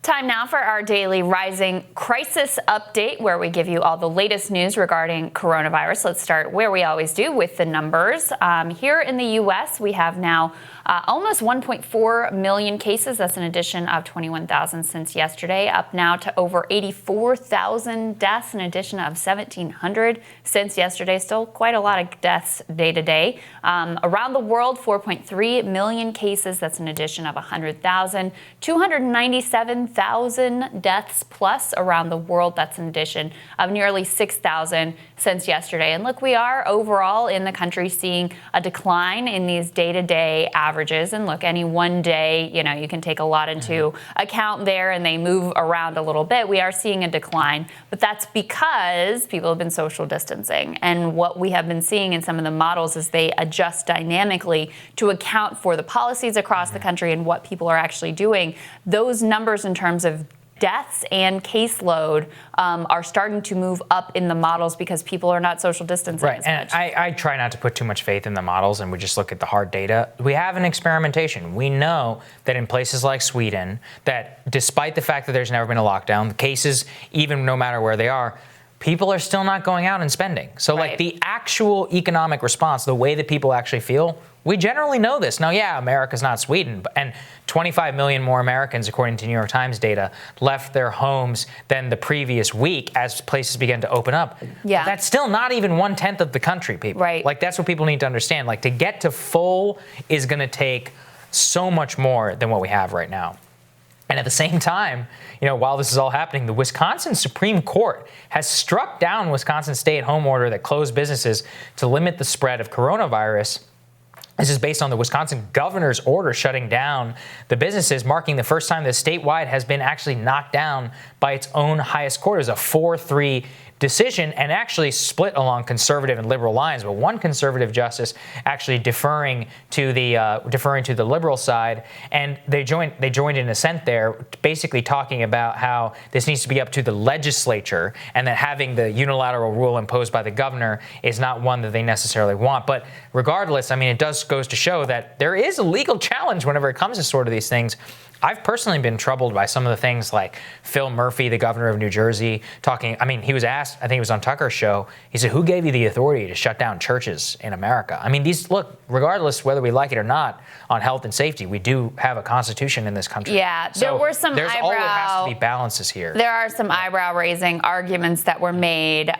Time now for our daily Rising Crisis Update, where we give you all the latest news regarding coronavirus. Let's start where we always do, with the numbers. Here in the U.S., we have now almost 1.4 million cases. That's an addition of 21,000 since yesterday, up now to over 84,000 deaths, an addition of 1,700 since yesterday. Still quite a lot of deaths day to day. Around the world, 4.3 million cases. That's an addition of 100,000. 297,000 deaths plus around the world. That's an addition of nearly 6,000 since yesterday. And look, we are overall in the country seeing a decline in these day-to-day averages. And look, any one day, you can take a lot into account there, and they move around a little bit. We are seeing a decline, but that's because people have been social distancing. And what we have been seeing in some of the models is they adjust dynamically to account for the policies across the country and what people are actually doing. Those numbers in terms of deaths and caseload are starting to move up in the models because people are not social distancing as much. And I try not to put too much faith in the models, and we just look at the hard data. We have an experimentation. We know that in places like Sweden, that despite the fact that there's never been a lockdown, the cases, even no matter where they are, people are still not going out and spending. So like the actual economic response, the way that people actually feel, we generally know this. Now, yeah, America's not Sweden, and 25 million more Americans, according to New York Times data, left their homes than the previous week as places began to open up. Yeah. That's still not even 1/10 of the country, people. Right. Like, that's what people need to understand. Like, to get to full is going to take so much more than what we have right now. And at the same time, while this is all happening, the Wisconsin Supreme Court has struck down Wisconsin's stay-at-home order that closed businesses to limit the spread of coronavirus. This is based on the Wisconsin governor's order shutting down the businesses, marking the first time that statewide has been actually knocked down by its own highest court. It was a 4-3 decision, and actually split along conservative and liberal lines, but one conservative justice actually deferring to the liberal side, and they joined in assent there, basically talking about how this needs to be up to the legislature, and that having the unilateral rule imposed by the governor is not one that they necessarily want. But regardless, it goes to show that there is a legal challenge whenever it comes to sort of these things. I've personally been troubled by some of the things like Phil Murphy, the governor of New Jersey, talking. He was asked, I think it was on Tucker's show, he said, who gave you the authority to shut down churches in America? Regardless whether we like it or not, on health and safety, we do have a constitution in this country. Yeah, so there were some there has to be balances here. There are some eyebrow-raising arguments that were made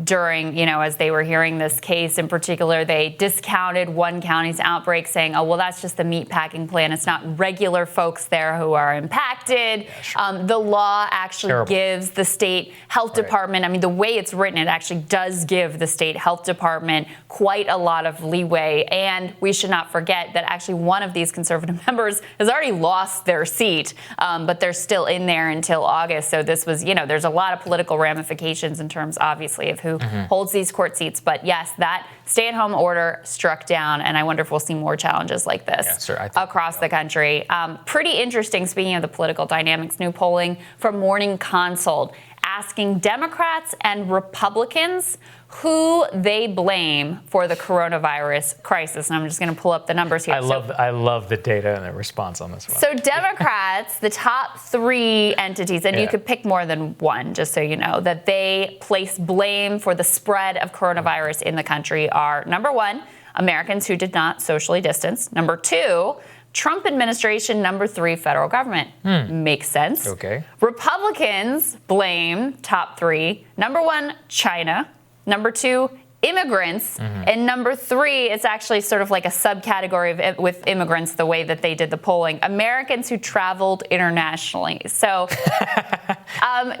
during, as they were hearing this case. In particular, they discounted one county's outbreak, saying, oh, well, that's just the meatpacking plant. It's not regular folks there who are impacted. Yeah, sure. The law actually gives the state health department, the way it's written, it actually does give the state health department quite a lot of leeway. And we should not forget that actually one of these conservative members has already lost their seat, but they're still in there until August. So this was, there's a lot of political ramifications in terms, obviously, of who holds these court seats. But yes, that stay-at-home order struck down, and I wonder if we'll see more challenges like this across the country. Pretty interesting, speaking of the political dynamics, new polling from Morning Consult asking Democrats and Republicans who they blame for the coronavirus crisis. And I'm just going to pull up the numbers here. I love the data and the response on this one. So Democrats, the top 3 entities, and you could pick more than one, just so you know, that they place blame for the spread of coronavirus in the country are, number 1, Americans who did not socially distance. Number 2, Trump administration. Number 3, federal government. Makes sense. Okay. Republicans blame, top 3, number 1, China. Number 2, immigrants. And number 3, it's actually sort of like a subcategory with immigrants, the way that they did the polling, Americans who traveled internationally. So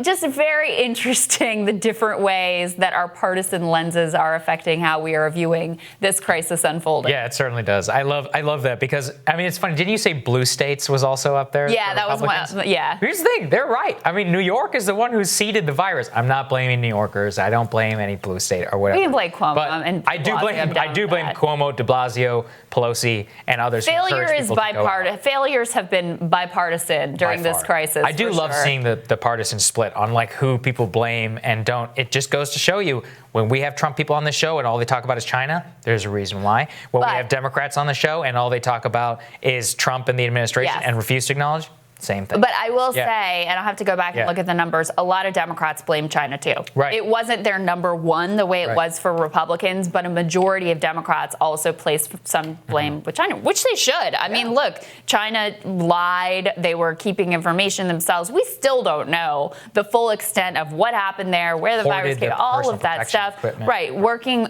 just very interesting, the different ways that our partisan lenses are affecting how we are viewing this crisis unfolding. Yeah, it certainly does. I love that because, it's funny. Didn't you say blue states was also up there? Yeah, that was one. Yeah. Here's the thing. They're right. New York is the one who seeded the virus. I'm not blaming New Yorkers. I don't blame any blue state or whatever. We can blame Cuomo, but and I do blame Cuomo, de Blasio, Pelosi, and others. Failures have been bipartisan during this crisis. I do love seeing the partisan split on who people blame and don't. It just goes to show you, when we have Trump people on the show and all they talk about is China, there's a reason why. When we have Democrats on the show and all they talk about is Trump and the administration and refuse to acknowledge, same thing. But I will say, and I'll have to go back and Yeah. look at the numbers, a lot of Democrats blame China too. Right. It wasn't their number one the way it was for Republicans, but a majority of Democrats also placed some blame with China, which they should. I mean, look, China lied. They were keeping information themselves. We still don't know the full extent of what happened there, where the virus came, all of that stuff. Equipment. Right. Working,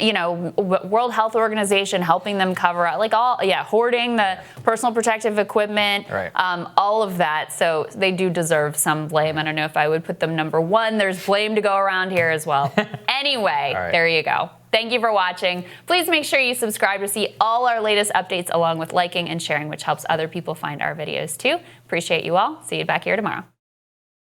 World Health Organization helping them cover up, hoarding the personal protective equipment, all of that. So they do deserve some blame. I don't know if I would put them number one. There's blame to go around here as well. Anyway, there you go. Thank you for watching. Please make sure you subscribe to see all our latest updates along with liking and sharing, which helps other people find our videos too. Appreciate you all. See you back here tomorrow.